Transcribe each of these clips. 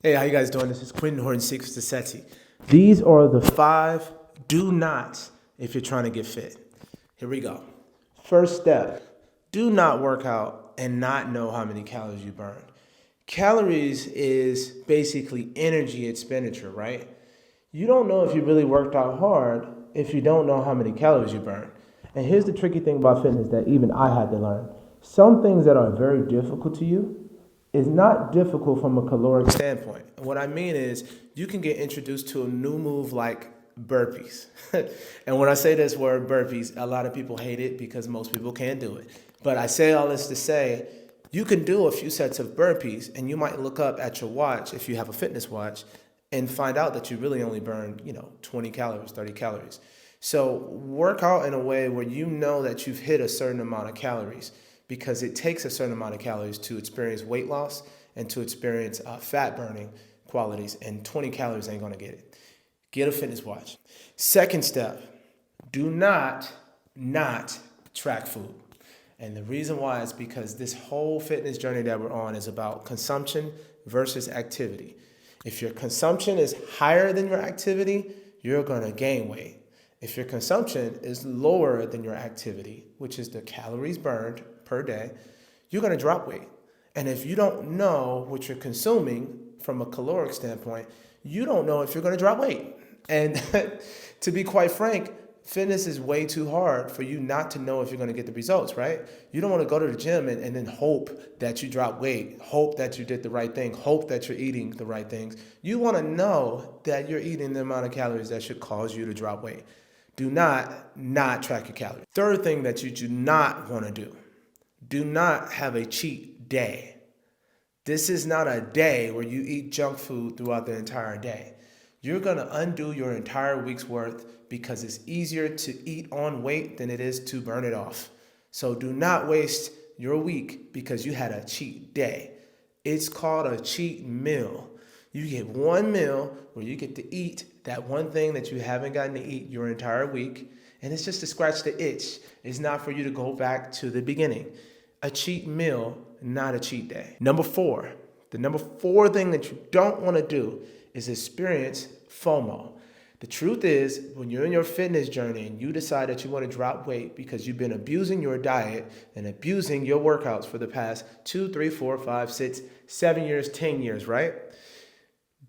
Hey, how you guys doing? This is Quentin Horton Secrets to Sexy. These are the 5 do nots if you're trying to get fit. Here we go. First step, do not work out and not know how many calories you burn. Calories is basically energy expenditure, right? You don't know if you really worked out hard if you don't know how many calories you burn. And here's the tricky thing about fitness that even I had to learn. Some things that are very difficult to you is not difficult from a caloric standpoint. What I mean is you can get introduced to a new move like burpees. And when I say this word burpees, a lot of people hate it because most people can't do it. But I say all this to say you can do a few sets of burpees and you might look up at your watch if you have a fitness watch and find out that you really only burn, 20 calories, 30 calories. So work out in a way where you know that you've hit a certain amount of calories, because it takes a certain amount of calories to experience weight loss and to experience fat burning qualities, and 20 calories ain't gonna get it. Get a fitness watch. Second step, do not track food. And the reason why is because this whole fitness journey that we're on is about consumption versus activity. If your consumption is higher than your activity, you're gonna gain weight. If your consumption is lower than your activity, which is the calories burned per day, you're gonna drop weight. And if you don't know what you're consuming from a caloric standpoint, you don't know if you're gonna drop weight. And to be quite frank, fitness is way too hard for you not to know if you're gonna get the results, right? You don't wanna go to the gym and then hope that you drop weight, hope that you did the right thing, hope that you're eating the right things. You wanna know that you're eating the amount of calories that should cause you to drop weight. Do not track your calories. Third thing that you do not wanna do not have a cheat day. This is not a day where you eat junk food throughout the entire day. You're gonna undo your entire week's worth because it's easier to eat on weight than it is to burn it off. So do not waste your week because you had a cheat day. It's called a cheat meal. You get one meal where you get to eat that one thing that you haven't gotten to eat your entire week, and it's just to scratch the itch. It's not for you to go back to the beginning. A cheat meal, not a cheat day. Number 4, the number 4 thing that you don't want to do is experience FOMO. The truth is, when you're in your fitness journey and you decide that you want to drop weight because you've been abusing your diet and abusing your workouts for the past 2, 3, 4, 5, 6, 7 years, 10 years, right?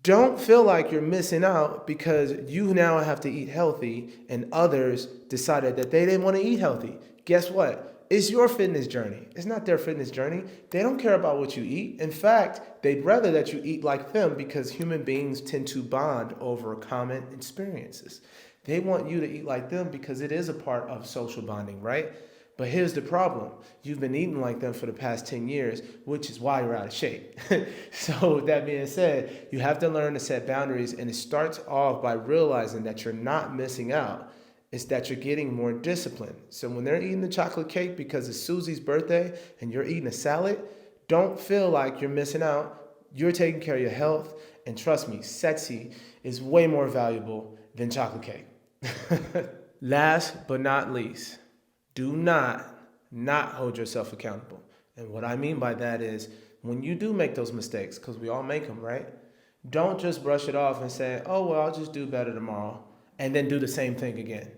Don't feel like you're missing out because you now have to eat healthy and others decided that they didn't want to eat healthy. Guess what? It's your fitness journey. It's not their fitness journey. They don't care about what you eat. In fact, they'd rather that you eat like them because human beings tend to bond over common experiences. They want you to eat like them because it is a part of social bonding, right? But here's the problem. You've been eating like them for the past 10 years, which is why you're out of shape. So with that being said, you have to learn to set boundaries, and it starts off by realizing that you're not missing out. It's that you're getting more disciplined. So when they're eating the chocolate cake because it's Susie's birthday and you're eating a salad, don't feel like you're missing out. You're taking care of your health, and trust me, sexy is way more valuable than chocolate cake. Last but not least, do not hold yourself accountable. And what I mean by that is when you do make those mistakes, because we all make them, right? Don't just brush it off and say, oh, well, I'll just do better tomorrow, and then do the same thing again.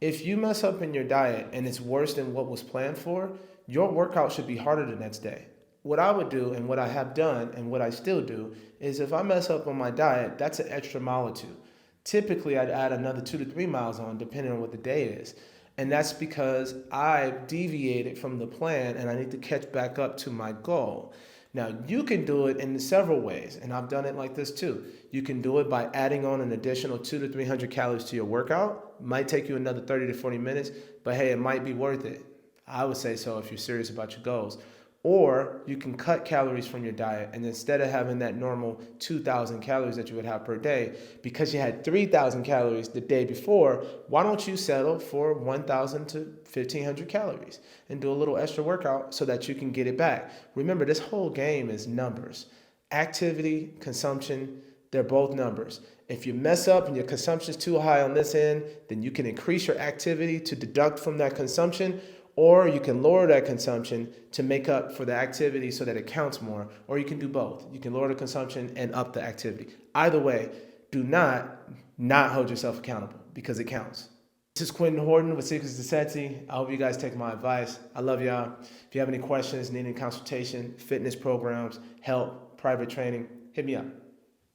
If you mess up in your diet and it's worse than what was planned for, your workout should be harder the next day. What I would do and what I have done and what I still do is if I mess up on my diet, that's an extra mile or two. Typically, I'd add another 2 to 3 miles on depending on what the day is. And that's because I deviated from the plan and I need to catch back up to my goal. Now, you can do it in several ways, and I've done it like this too. You can do it by adding on an additional 200 to 300 calories to your workout. Might take you another 30 to 40 minutes, but hey, it might be worth it. I would say so if you're serious about your goals. Or you can cut calories from your diet, and instead of having that normal 2,000 calories that you would have per day, because you had 3,000 calories the day before, why don't you settle for 1,000 to 1,500 calories and do a little extra workout so that you can get it back? Remember, this whole game is numbers. Activity, consumption, they're both numbers. If you mess up and your consumption is too high on this end, then you can increase your activity to deduct from that consumption, Or you can lower that consumption to make up for the activity so that it counts more. Or you can do both. You can lower the consumption and up the activity. Either way, do not hold yourself accountable because it counts. This is Quentin Horton with Secrets to Seti. I hope you guys take my advice. I love y'all. If you have any questions, need any consultation, fitness programs, help, private training, hit me up.